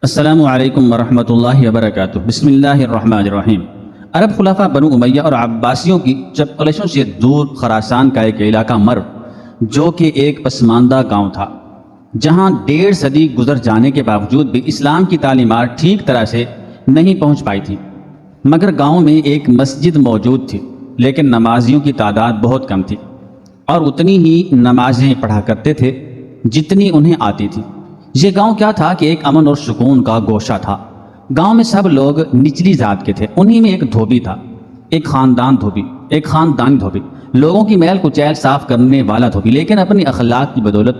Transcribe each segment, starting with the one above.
السلام علیکم ورحمۃ اللہ وبرکاتہ۔ بسم اللہ الرحمن الرحیم۔ عرب خلفاء بنو امیہ اور عباسیوں کی جب کلیشوں سے دور خراسان کا ایک علاقہ مرو، جو کہ ایک پسماندہ گاؤں تھا، جہاں 1.5 صدی گزر جانے کے باوجود بھی اسلام کی تعلیمات ٹھیک طرح سے نہیں پہنچ پائی تھی، مگر گاؤں میں ایک مسجد موجود تھی، لیکن نمازیوں کی تعداد بہت کم تھی اور اتنی ہی نمازیں پڑھا کرتے تھے جتنی انہیں آتی تھی۔ یہ گاؤں کیا تھا کہ ایک امن اور سکون کا گوشہ تھا۔ گاؤں میں سب لوگ نچلی ذات کے تھے، انہی میں ایک دھوبی تھا، ایک خاندانی دھوبی، لوگوں کی میل کچیل صاف کرنے والا دھوبی، لیکن اپنی اخلاق کی بدولت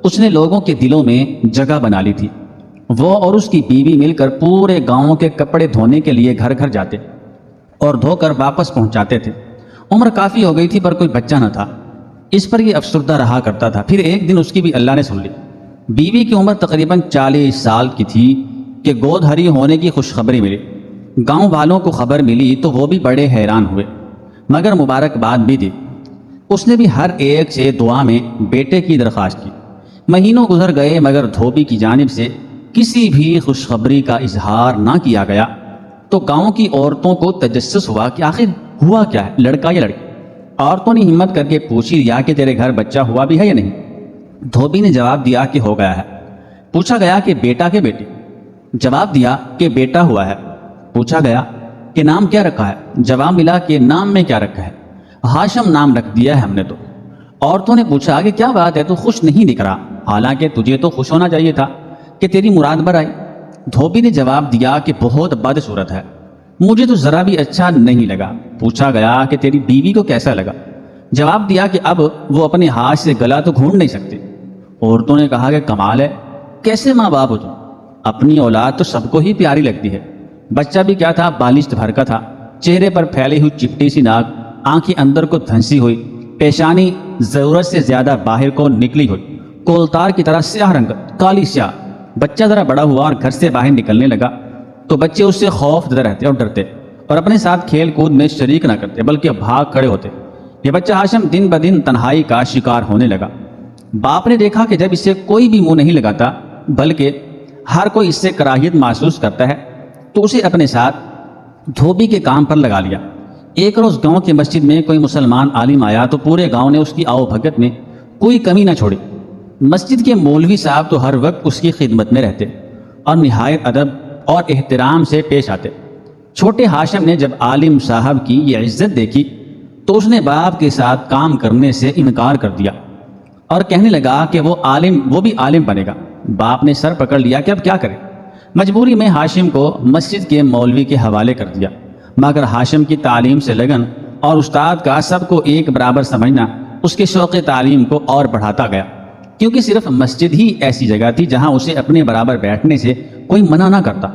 اس نے لوگوں کے دلوں میں جگہ بنا لی تھی۔ وہ اور اس کی بیوی مل کر پورے گاؤں کے کپڑے دھونے کے لیے گھر گھر جاتے اور دھو کر واپس پہنچاتے تھے۔ عمر کافی ہو گئی تھی پر کوئی بچہ نہ تھا، اس پر یہ افسردہ رہا کرتا تھا۔ پھر ایک دن اس کی بھی اللہ نے سن لی۔ بیوی کی عمر تقریباً 40 سال کی تھی کہ گود ہری ہونے کی خوشخبری ملی۔ گاؤں والوں کو خبر ملی تو وہ بھی بڑے حیران ہوئے، مگر مبارکباد بھی دی۔ اس نے بھی ہر ایک سے دعا میں بیٹے کی درخواست کی۔ مہینوں گزر گئے مگر دھوبی کی جانب سے کسی بھی خوشخبری کا اظہار نہ کیا گیا، تو گاؤں کی عورتوں کو تجسس ہوا کہ آخر ہوا کیا ہے، لڑکا یا لڑکی۔ عورتوں نے ہمت کر کے پوچھ ہی لیا کہ تیرے گھر بچہ ہوا بھی ہے یا نہیں؟ دھوبی نے جواب دیا کہ ہو گیا ہے۔ پوچھا گیا کہ بیٹا کہ بیٹی؟ جواب دیا کہ بیٹا ہوا ہے۔ پوچھا گیا کہ نام کیا رکھا ہے؟ جواب ملا کہ نام میں کیا رکھا ہے؟ ہاشم نام رکھ دیا ہے ہم نے تو۔ عورتوں نے پوچھا کہ کیا بات ہے، تو خوش نہیں دکھ رہا، حالانکہ تجھے تو خوش ہونا چاہیے تھا کہ تیری مراد بھر آئی۔ دھوبی نے جواب دیا کہ بہت بد صورت ہے، مجھے تو ذرا بھی اچھا نہیں لگا۔ پوچھا گیا کہ تیری بیوی کو کیسا لگا؟ جواب دیا کہ اب وہ اپنے ہاتھ سے گلا تو گھونٹ نہیں سکتے۔ عورتوں نے کہا کہ کمال ہے، کیسے ماں باپ ہو تم؟ اپنی اولاد تو سب کو ہی پیاری لگتی ہے۔ بچہ بھی کیا تھا، بالشت بھر کا تھا، چہرے پر پھیلی ہوئی چپٹی سی ناک، آنکھیں اندر کو دھنسی ہوئی، پیشانی ضرورت سے زیادہ باہر کو نکلی ہوئی، کولتار کی طرح سیاہ رنگت، کالی سیاہ۔ بچہ ذرا بڑا ہوا اور گھر سے باہر نکلنے لگا تو بچے اس سے خوف زدہ رہتے اور ڈرتے اور اپنے ساتھ کھیل کود میں شریک نہ کرتے بلکہ بھاگ کھڑے ہوتے۔ یہ بچہ ہاشم دن بدن تنہائی کا شکار ہونے لگا۔ باپ نے دیکھا کہ جب اسے کوئی بھی منہ نہیں لگاتا بلکہ ہر کوئی اس سے کراہیت محسوس کرتا ہے، تو اسے اپنے ساتھ دھوبی کے کام پر لگا لیا۔ ایک روز گاؤں کی مسجد میں کوئی مسلمان عالم آیا تو پورے گاؤں نے اس کی آؤ بھگت میں کوئی کمی نہ چھوڑی۔ مسجد کے مولوی صاحب تو ہر وقت اس کی خدمت میں رہتے اور نہایت ادب اور احترام سے پیش آتے۔ چھوٹے ہاشم نے جب عالم صاحب کی یہ عزت دیکھی تو اس نے باپ کے ساتھ کام کرنے سے انکار کر دیا اور کہنے لگا کہ وہ بھی عالم بنے گا۔ باپ نے سر پکڑ لیا کہ اب کیا کرے۔ مجبوری میں ہاشم کو مسجد کے مولوی کے حوالے کر دیا، مگر ہاشم کی تعلیم سے لگن اور استاد کا سب کو ایک برابر سمجھنا اس کے شوق تعلیم کو اور بڑھاتا گیا، کیونکہ صرف مسجد ہی ایسی جگہ تھی جہاں اسے اپنے برابر بیٹھنے سے کوئی منع نہ کرتا۔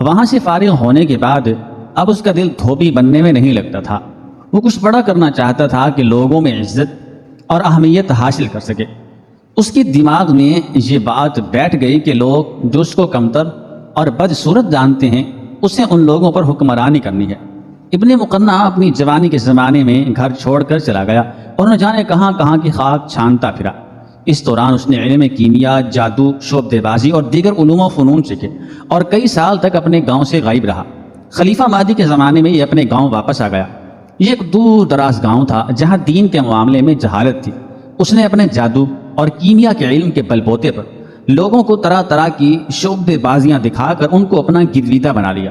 وہاں سے فارغ ہونے کے بعد اب اس کا دل دھوبی بننے میں نہیں لگتا تھا، وہ کچھ بڑا کرنا چاہتا تھا کہ لوگوں میں عزت اور اہمیت حاصل کر سکے۔ اس کے دماغ میں یہ بات بیٹھ گئی کہ لوگ جو اس کو کمتر اور بدصورت جانتے ہیں، اسے ان لوگوں پر حکمرانی کرنی ہے۔ ابن مقنع اپنی جوانی کے زمانے میں گھر چھوڑ کر چلا گیا اور نہ جانے کہاں کہاں کی خاک چھانتا پھرا۔ اس دوران اس نے علم کیمیا، جادو، شعبدے بازی اور دیگر علوم و فنون سیکھے اور کئی سال تک اپنے گاؤں سے غائب رہا۔ خلیفہ مہدی کے زمانے میں یہ اپنے گاؤں واپس آ گیا۔ یہ ایک دور دراز گاؤں تھا جہاں دین کے معاملے میں جہالت تھی۔ اس نے اپنے جادو اور کیمیا کے علم کے بل بوتے پر لوگوں کو طرح طرح کی شعبدے بازیاں دکھا کر ان کو اپنا گرویدہ بنا لیا۔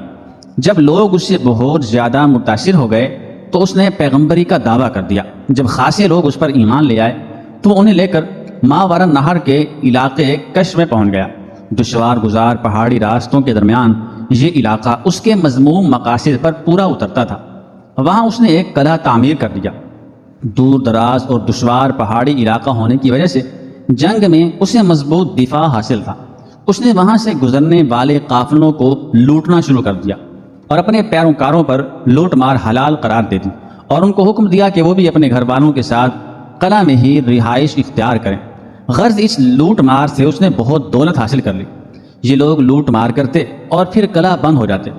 جب لوگ اس سے بہت زیادہ متاثر ہو گئے تو اس نے پیغمبری کا دعویٰ کر دیا۔ جب خاصے لوگ اس پر ایمان لے آئے تو انہیں لے کر ماورا نہر کے علاقے کش میں پہنچ گیا۔ دشوار گزار پہاڑی راستوں کے درمیان یہ علاقہ اس کے مذموم مقاصد پر پورا اترتا تھا۔ وہاں اس نے ایک قلعہ تعمیر کر دیا۔ دور دراز اور دشوار پہاڑی علاقہ ہونے کی وجہ سے جنگ میں اسے مضبوط دفاع حاصل تھا۔ اس نے وہاں سے گزرنے والے قافلوں کو لوٹنا شروع کر دیا اور اپنے پیروکاروں پر لوٹ مار حلال قرار دے دی اور ان کو حکم دیا کہ وہ بھی اپنے گھر والوں کے ساتھ قلعہ میں ہی رہائش اختیار کریں۔ غرض اس لوٹ مار سے اس نے بہت دولت حاصل کر لی۔ یہ لوگ لوٹ مار کرتے اور پھر قلعہ بند ہو جاتے۔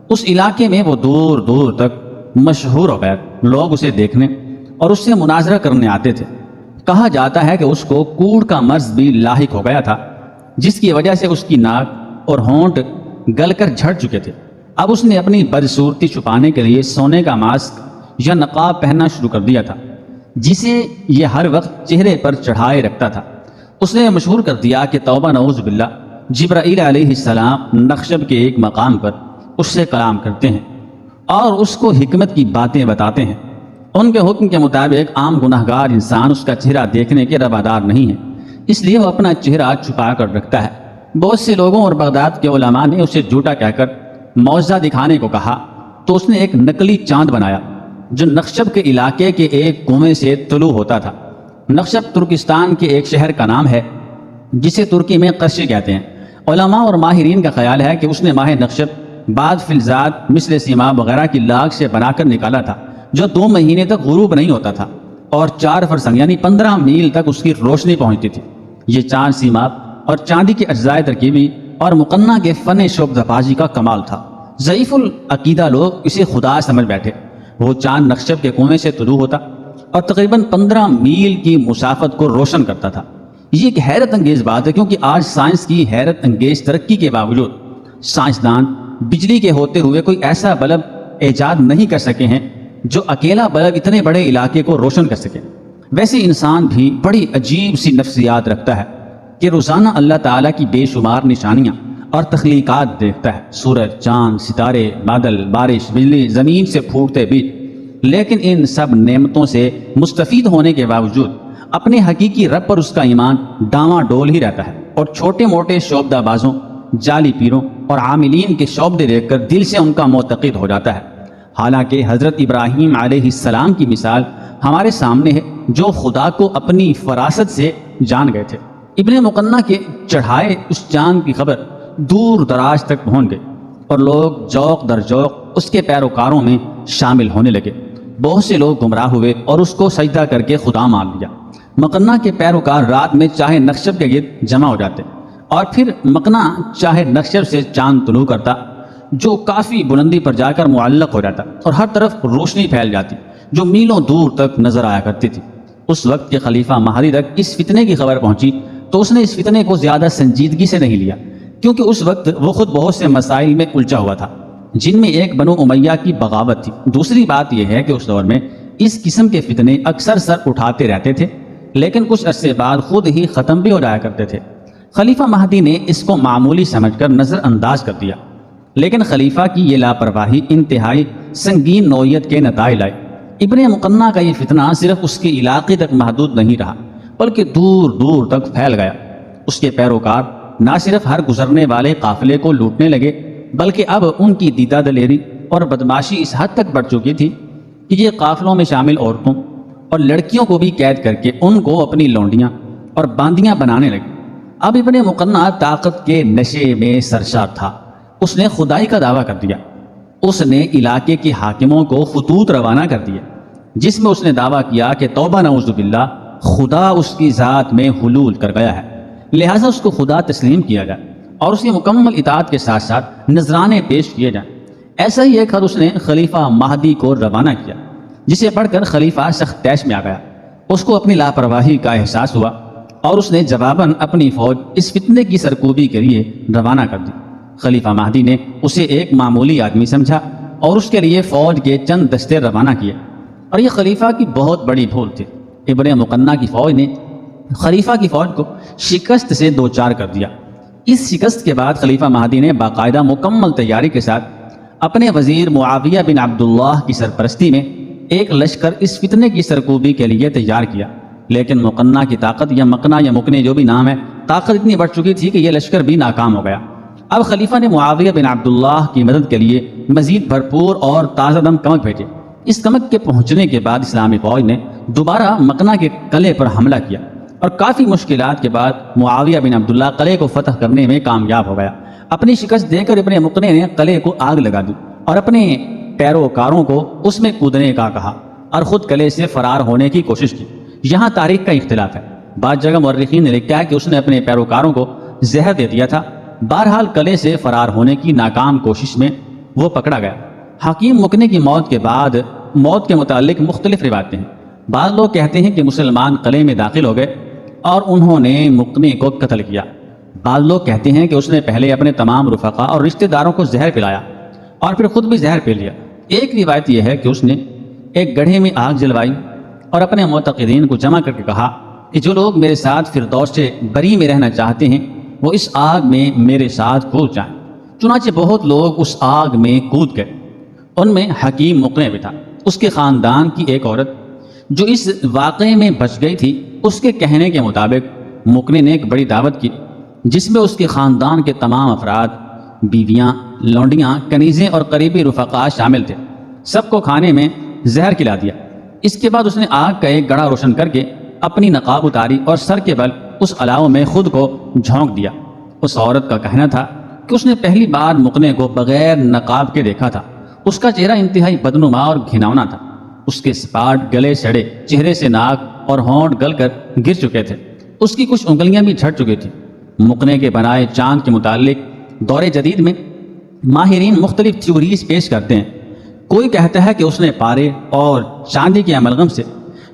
اس علاقے میں وہ دور دور تک مشہور ہو گیا، لوگ اسے دیکھنے اور اس سے مناظرہ کرنے آتے تھے۔ کہا جاتا ہے کہ اس کو کوڑ کا مرض بھی لاحق ہو گیا تھا، جس کی وجہ سے اس کی ناک اور ہونٹ گل کر جھڑ چکے تھے۔ اب اس نے اپنی بدصورتی چھپانے کے لیے سونے کا ماسک یا نقاب پہننا شروع کر دیا تھا، جسے یہ ہر وقت چہرے پر چڑھائے رکھتا تھا۔ اس نے مشہور کر دیا کہ توبہ نعوذ باللہ، جبرائیل علیہ السلام نخشب کے ایک مقام پر اس سے کلام کرتے ہیں اور اس کو حکمت کی باتیں بتاتے ہیں۔ ان کے حکم کے مطابق عام گناہگار انسان اس کا چہرہ دیکھنے کے روادار نہیں ہے، اس لیے وہ اپنا چہرہ چھپا کر رکھتا ہے۔ بہت سے لوگوں اور بغداد کے علماء نے اسے جھوٹا کہہ کر معجزہ دکھانے کو کہا، تو اس نے ایک نقلی چاند بنایا جو نخشب کے علاقے کے ایک کنویں سے طلوع ہوتا تھا۔ نخشب ترکستان کے ایک شہر کا نام ہے جسے ترکی میں قرشی کہتے ہیں۔ علماء اور ماہرین کا خیال ہے کہ اس نے ماہ نخشب بعد فلزات مثل سیما وغیرہ کی لاگ سے بنا کر نکالا تھا، جو 2 مہینے تک غروب نہیں ہوتا تھا اور 4 فرسنگ یعنی 15 میل تک اس کی روشنی پہنچتی تھی۔ یہ چاند سیماب اور چاندی کے اجزائے ترکیبی اور مقنع کے فن شعبدہ بازی کا کمال تھا۔ ضعیف العقیدہ لوگ اسے خدا سمجھ بیٹھے۔ وہ چاند نخشب کے کنویں سے طلوع ہوتا اور تقریباً 15 میل کی مسافت کو روشن کرتا تھا۔ یہ ایک حیرت انگیز بات ہے، کیونکہ آج سائنس کی حیرت انگیز ترقی کے باوجود سائنسدان بجلی کے ہوتے ہوئے کوئی ایسا بلب ایجاد نہیں کر سکے ہیں جو اکیلا بلب اتنے بڑے علاقے کو روشن کر سکے۔ ویسے انسان بھی بڑی عجیب سی نفسیات رکھتا ہے کہ روزانہ اللہ تعالیٰ کی بے شمار نشانیاں اور تخلیقات دیکھتا ہے، سورج، چاند، ستارے، بادل، بارش، بجلی، زمین سے پھوٹتے بیج، لیکن ان سب نعمتوں سے مستفید ہونے کے باوجود اپنے حقیقی رب پر اس کا ایمان ڈاواں ڈول ہی رہتا ہے، اور چھوٹے موٹے شعبدہ بازوں، جعلی پیروں اور عاملین کے شعبدے دیکھ کر دل سے ان کا معتقد ہو جاتا ہے۔ حالانکہ حضرت ابراہیم علیہ السلام کی مثال ہمارے سامنے ہے، جو خدا کو اپنی فراست سے جان گئے تھے۔ ابن مقنع کے چڑھائے اس چاند کی خبر دور دراز تک پہنچ گئی اور لوگ جوق در جوق اس کے پیروکاروں میں شامل ہونے لگے۔ بہت سے لوگ گمراہ ہوئے اور اس کو سجدہ کر کے خدا مان لیا۔ مقنع کے پیروکار رات میں چاہے نخشب کے گرد جمع ہو جاتے اور پھر مقنع چاہے نخشب سے چاند طلوع کرتا، جو کافی بلندی پر جا کر معلق ہو جاتا اور ہر طرف روشنی پھیل جاتی جو میلوں دور تک نظر آیا کرتی تھی۔ اس وقت کے خلیفہ مہدی تک اس فتنے کی خبر پہنچی تو اس نے اس فتنے کو زیادہ سنجیدگی سے نہیں لیا، کیونکہ اس وقت وہ خود بہت سے مسائل میں الجھا ہوا تھا، جن میں ایک بنو امیہ کی بغاوت تھی۔ دوسری بات یہ ہے کہ اس دور میں اس قسم کے فتنے اکثر سر اٹھاتے رہتے تھے، لیکن کچھ عرصے بعد خود ہی ختم بھی ہو جایا کرتے تھے۔ خلیفہ مہدی نے اس کو معمولی سمجھ کر نظر انداز کر دیا، لیکن خلیفہ کی یہ لاپرواہی انتہائی سنگین نوعیت کے نتائج لائی۔ ابن مقنع کا یہ فتنہ صرف اس کے علاقے تک محدود نہیں رہا، بلکہ دور دور تک پھیل گیا۔ اس کے پیروکار نہ صرف ہر گزرنے والے قافلے کو لوٹنے لگے، بلکہ اب ان کی دیدہ دلیری اور بدماشی اس حد تک بڑھ چکی تھی کہ یہ قافلوں میں شامل عورتوں اور لڑکیوں کو بھی قید کر کے ان کو اپنی لونڈیاں اور باندیاں بنانے لگے۔ اب ابن مقنع طاقت کے نشے میں سرشار تھا۔ اس نے خدائی کا دعویٰ کر دیا۔ اس نے علاقے کے حاکموں کو خطوط روانہ کر دیا، جس میں اس نے دعویٰ کیا کہ توبہ نعوذ باللہ، خدا اس کی ذات میں حلول کر گیا ہے، لہٰذا اس کو خدا تسلیم کیا جائے اور اس کی مکمل اطاعت کے ساتھ ساتھ نذرانے پیش کیے جائیں۔ ایسا ہی ایک خط اس نے خلیفہ مہدی کو روانہ کیا، جسے پڑھ کر خلیفہ سخت طیش میں آ گیا۔ اس کو اپنی لاپرواہی کا احساس ہوا اور اس نے جواباً اپنی فوج اس فتنے کی سرکوبی کے لیے روانہ کر دی۔ خلیفہ مہدی نے اسے ایک معمولی آدمی سمجھا اور اس کے لیے فوج کے چند دستے روانہ کیے، اور یہ خلیفہ کی بہت بڑی بھول تھی۔ ابن مقنع کی فوج نے خلیفہ کی فوج کو شکست سے دوچار کر دیا۔ اس شکست کے بعد خلیفہ مہدی نے باقاعدہ مکمل تیاری کے ساتھ اپنے وزیر معاویہ بن عبداللہ کی سرپرستی میں ایک لشکر اس فتنے کی سرکوبی کے لیے تیار کیا، لیکن مقنع کی طاقت یا مقنع یا مکنے جو بھی نام ہے، طاقت اتنی بڑھ چکی تھی کہ یہ لشکر بھی ناکام ہو گیا۔ اب خلیفہ نے معاویہ بن عبداللہ کی مدد کے لیے مزید بھرپور اور تازہ دم کمک بھیجے۔ اس کمک کے پہنچنے کے بعد اسلامی فوج نے دوبارہ مقنع کے قلعے پر حملہ کیا اور کافی مشکلات کے بعد معاویہ بن عبداللہ قلعے کو فتح کرنے میں کامیاب ہو گیا۔ اپنی شکست دے کر ابن مقنع نے قلعے کو آگ لگا دی اور اپنے پیروکاروں کو اس میں کودنے کا کہا اور خود قلعے سے فرار ہونے کی کوشش کی۔ یہاں تاریخ کا اختلاف ہے، بعض جگہ مورخین نے لکھا ہے کہ اس نے اپنے پیروکاروں کو زہر دے دیا تھا۔ بہرحال قلعے سے فرار ہونے کی ناکام کوشش میں وہ پکڑا گیا۔ حکیم مکنے کی موت کے بعد موت کے متعلق مختلف روایتیں ہیں۔ بعض لوگ کہتے ہیں کہ مسلمان قلعے میں داخل ہو گئے اور انہوں نے مکنے کو قتل کیا۔ بعض لوگ کہتے ہیں کہ اس نے پہلے اپنے تمام رفقا اور رشتہ داروں کو زہر پلایا اور پھر خود بھی زہر پی لیا۔ ایک روایت یہ ہے کہ اس نے ایک گڑھے میں آگ جلوائی اور اپنے معتقدین کو جمع کر کے کہا کہ جو لوگ میرے ساتھ فردوس بری میں رہنا چاہتے ہیں وہ اس آگ میں میرے ساتھ کود جائیں۔ چنانچہ بہت لوگ اس آگ میں کود گئے، ان میں حکیم مقنع بھی تھا۔ اس کے خاندان کی ایک عورت جو اس واقعے میں بچ گئی تھی، اس کے کہنے کے مطابق مقنع نے ایک بڑی دعوت کی جس میں اس کے خاندان کے تمام افراد، بیویاں، لونڈیاں، کنیزیں اور قریبی رفقا شامل تھے۔ سب کو کھانے میں زہر کھلا دیا۔ اس کے بعد اس نے آگ کا ایک گڑھا روشن کر کے اپنی نقاب اتاری اور سر کے بل اس الاؤ میں خود کو جھونک دیا۔ اس عورت کا کہنا تھا کہ اس نے پہلی بار مقنع کو بغیر نقاب کے دیکھا تھا۔ اس کا چہرہ انتہائی بدنما اور گھناؤنا تھا۔ اس کے سپاٹ گلے سڑے چہرے سے ناک اور ہونٹ گل کر گر چکے تھے۔ اس کی کچھ انگلیاں بھی جھڑ چکی تھیں۔ مقنع کے بنائے چاند کے متعلق دور جدید میں ماہرین مختلف تھیوریز پیش کرتے ہیں۔ کوئی کہتا ہے کہ اس نے پارے اور چاندی کے املغم سے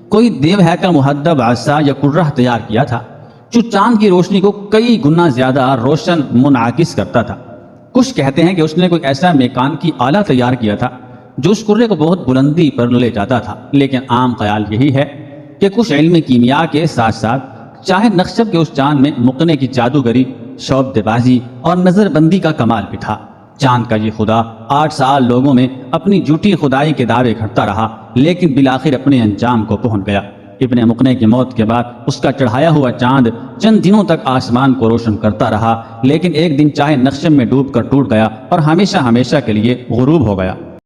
کوئی دیو ہیکل محدب عصا یا کرہ تیار کیا تھا جو چاند کی روشنی کو کئی گنا زیادہ روشن منعکس کرتا تھا۔ کچھ کہتے ہیں کہ اس نے کوئی ایسا میکانیکی آلہ تیار کیا تھا جو اس کرے کو بہت بلندی پر لے جاتا تھا، لیکن عام خیال یہی ہے کہ کچھ علم کیمیا کے ساتھ ساتھ چاہے نقشب کے اس چاند میں مقنع کی جادوگری، شعبدہ بازی اور نظر بندی کا کمال بھی تھا۔ چاند کا یہ خدا 8 سال لوگوں میں اپنی جھوٹی خدائی کے دعوے کرتا رہا، لیکن بالآخر اپنے انجام کو پہنچ گیا۔ ابن مقنع کی موت کے بعد اس کا چڑھایا ہوا چاند چند دنوں تک آسمان کو روشن کرتا رہا، لیکن ایک دن چاہے نقشب میں ڈوب کر ٹوٹ گیا اور ہمیشہ ہمیشہ کے لیے غروب ہو گیا۔